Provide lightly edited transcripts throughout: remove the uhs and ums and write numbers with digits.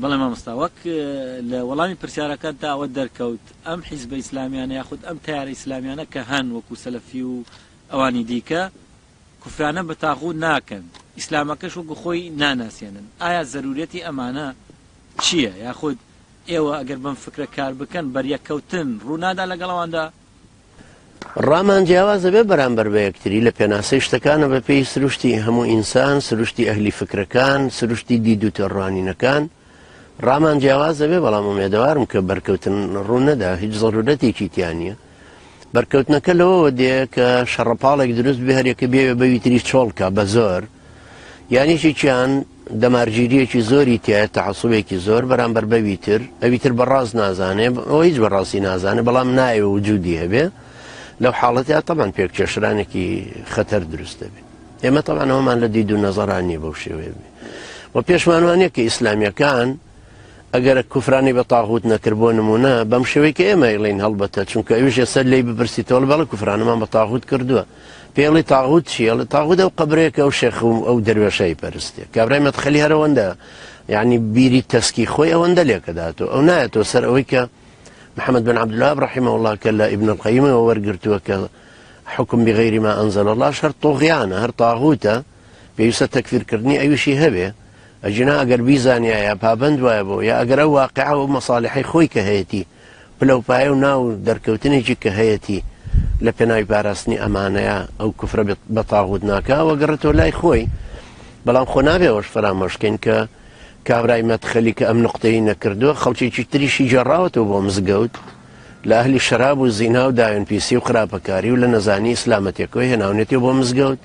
بەڵێ مامۆستا وەک لە وەڵامی پرسیارەکاندا ئەوە دەرکەوت ئەم حیزبە ئیسلامیانە یاخود ئەم تیارە ئیسلامیانە کە هەن وەکو سەلەفی و ئەوانی دیکە کوفرانە بە تاغوت ناکەن ئیسلامەکەش وەکو خۆی ناناسیێنن ئایا زەرورەتی ئەمانە چییە یاخود ئێوە ئەگەر بەم فکرە کار بکەن بەریەکەوتن ڕوونادا لەگەڵەواندا ڕامان جیاوازە بێ بەرامبەر بە یەکتری لە پێناسەی شتەکانە بە پێی سروشتی هەموو ئینسان سروشتی ئەهلی فکرەکان سروشتی دید و تێڕوانینەکان ڕامان جیاوازە بێ بەڵام ئومێدەوارم کە بەرکەوتن ڕوون نەدا هیچ زەڕورەتێکی تیانە بەرکەوتنەکە لەوەوە دێ کە شەڕەپاڵێک دروست بێ هەرێکە بێ بەویتری چۆڵکە بە زۆر یانیشی چیان دەمارگیریەکی زۆری تایە تەعەسوبێکی زۆر بەرامبەر بەویتر ئەویتر بەڕاست نازانێ ئەو هیچ بەڕاستی نازانێ بەڵام نایە وجودی هەبێ لەو حاڵەتیا تەمان پێکچێشرانێکی خەتەر دروست دەبێت ئێمە تەمان ئەومان لە دید و نەزەرانی بەو شێوەیە بێ و پێشمانوانەیە کە ئیسلامیەکان ئەگەر کوفرانی بە تاغوت نەکرد بۆ نمونە بەم شێوەی کە ئێمە ئەیڵێن هەڵبەتە چونکە ئەویش ێسەر لێی بپرسیتەوە بەڵێ کوفرانەمان بە تاغوت کردووە پێڵی تاغوت چیە لە تاغوت ئەو قەبرەیەکە ئەو شێخ و ئەو دەروێشەی پەرستێ کابرای مەدخەلی هەرەوەندە یعنی بیری تەسکی خۆی ئەوەندە لێکەداتەوە ئەو نایەتەوە سەر ئەوەی کە محمد بن عبد الوهاب رحمه الله كلا ابن القيم وورقرتوا كحكم بغير ما انزل الله شرط طغيانه هر طاغوته بيوسى تكفير كرني اي شيء هبه اجنا اگر بيزاني يا بابند وابو يا اگر واقعه ومصالحي خوي كهيتي بلو بايو ناو دركوتني جي كهيتي لبناي بارسني امانه او كفر بطاغوت ناكا وقرته لا خوي بلام خنابه وش فراموش كين ك کابرای مەدخەلی کە ئەم نقطەی نەکردووە خەڵکێکی تریشی جێڕاوەتەوە بۆ مزگەوت لە ئەهلی شەراب و زینا و داوێن پیسی و خراپەکاری و لە نەزانی ئیسلامەتێکەوەی هێناونێتی بۆ مزگەوت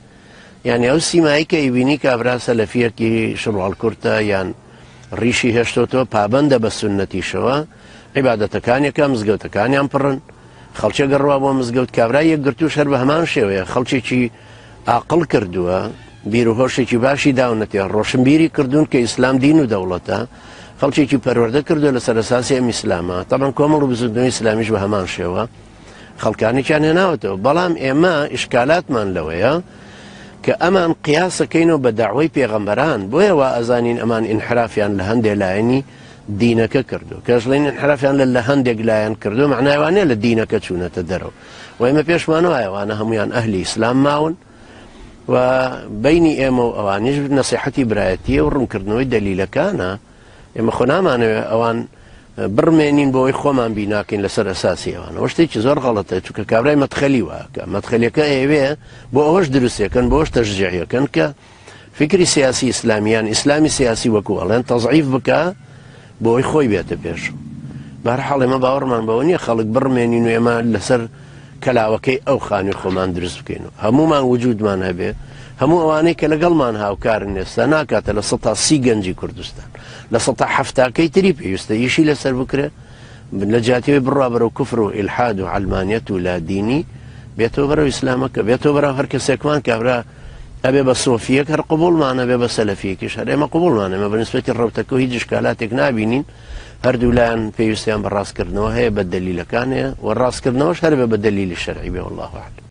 یعنی ئەو سیمایی کە ئیبینی کابرا سەلەفیەکی شڵواڵ کورتە یان ڕیشی هێشتۆتەوە پابەندە بە سونەتیشەوە عیبادەتەکانێکە مزگەوتەکانیان پڕن خەڵکێ گەڕوا بۆ مزگەوت کابرا یەکگرتووش هەر بە هەمان شێوەیە خەڵکێکی عاقڵ کردووە بیر و هۆشێکی باشی داونەتێ ڕۆشنبیری کردوون کە ئیسلام دین و دەوڵەتە خەڵکێکی پەروەردە کردو لەسەر ئەساسی ئەم ئیسلامە تەبەن کۆمەڵ و بزودنەوەی ئیسلامیش بە هەمان شێوە خەڵکانێکیان هێناوەتەوە بەڵام ئێمە ئیشکالاتمان لەوەیە کە ئەمان قیاسەکەینەوە بە داعوەی پێغەمبەران بۆیە وا ئەزانین ئەمان ئینحرافیان لە هەندێک لایەنی دینەکە کردو کەژڵین ئینحرافیان لە هەندێک لایەن کردو معناوانەیە لە دینەکە چوونەتە دەرەوە و ئێمە پێشمانەوە ئەوانە هەمویان ئەهلی ئیسلام ماون و بینی ئێمە و ئەوانیش نەسیحەتی برایەتیە و ڕوونکردنەوەی دەلیلەکانە ئێمە خۆ نامانەوێت ئەوان بڕمێنین بۆی خۆمان بیناکەین لەسەر ئەساسی ئەوانە ئەوە شتێکی زۆر غەڵەتە چونکە کابرای مەدخەلی واکە مەدخەلیەکە ئێوێ بۆ ئەوەش دروستەکەن بۆ ئەوش تەشجیعیەکەن کە فکری سیاسی ئیسلامیان ئیسلامی سیاسی وەکو ئەڵێن تەضعیف بکە بۆی خۆی بێتە پێش بەهەرحاڵ ئێمە باوەڕمان بەوە نییە خەڵک بڕمێنین و ئێمە لەسەر کەلاوەکەی ئەو خانی خۆمان دروست بکەین و هەمومان وجودمان هەبێ هەموو ئەوانەی کە لەگەڵمان هاوکارن ئێستا ناکاتە لە 130 گەنجی کوردستان لە 170 تری پێویستە ئیشی لەسەر بکرێ لە جاتیەوەی بڕوا بەرەو کوفر و ئیلحاد و عەلمانیەت و لادینی بێتەوە بەرەو ئیسلامەکە بێتەوە بەرەو هەر کەسێکمان کابرا ئەبێ بە سۆفیەک هەر قبوڵمانە بێ بە سەلەفیەکیش هەر ئێمە قبوڵمانە ئێمە بەنسبەتی ڕەوتەکە و هیچ ئیشکالاتێک نابینین هەردوو لایەن پێویستیان بە ڕاستکردنەوە هەیە بە دەلیلەکان هەیە و ڕاستکردنەوەش هەر بێ بە دەلیلی شەرعی بێ والله ئەعلەم